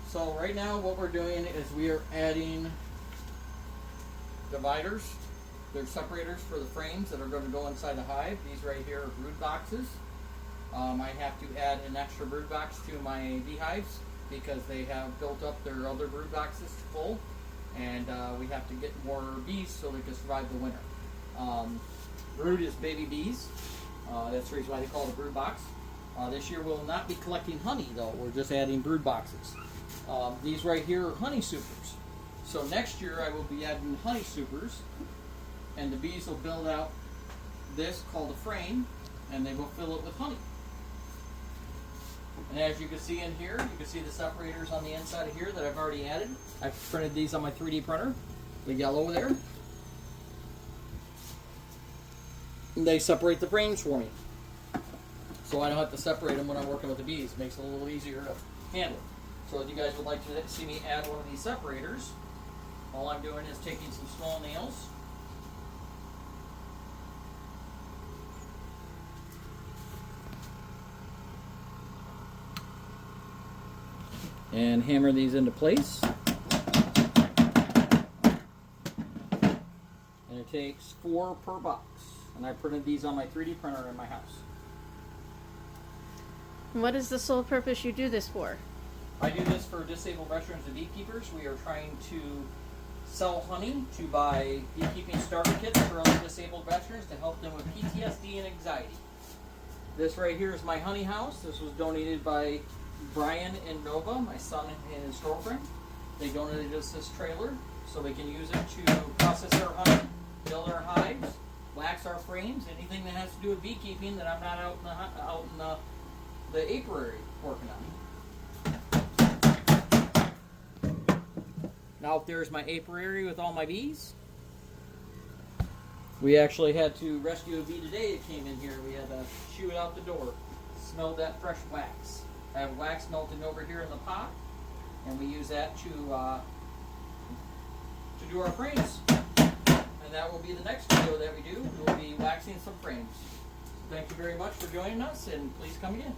So right now what we're doing is we are adding dividers. They're separators for the frames that are going to go inside the hive. These right here are brood boxes. I have to add an extra brood box to my beehives because they have built up their other brood boxes full, and we have to get more bees so they can survive the winter. Brood is baby bees. That's the reason why they call it a brood box. This year we'll not be collecting honey though, we're just adding brood boxes. These right here are honey supers. So next year I will be adding honey supers, and the bees will build out this called a frame, and they will fill it with honey. And as you can see in here, you can see the separators on the inside of here that I've already added. I've printed these on my 3D printer, the yellow there. And they separate the frames for me, so I don't have to separate them when I'm working with the bees. It makes it a little easier to handle. So if you guys would like to see me add one of these separators, all I'm doing is taking some small nails and hammer these into place. And it takes 4 per box. And I printed these on my 3D printer in my house. What is the sole purpose you do this for? I do this for disabled veterans and beekeepers. We are trying to sell honey to buy beekeeping starter kits for other disabled veterans to help them with PTSD and anxiety. This right here is my honey house. This was donated by Brian and Nova, my son and his girlfriend. They donated us this trailer so we can use it to process our honey, build our hives, wax our frames, anything that has to do with beekeeping that I'm not out in the apiary working on. Now up there is my apiary with all my bees. We actually had to rescue a bee today that came in here. We had to shoo it out the door. Smelled that fresh wax. I have wax melting over here in the pot, and we use that to do our frames. And that will be the next video that we do. We will be waxing some frames. Thank you very much for joining us, and please come again.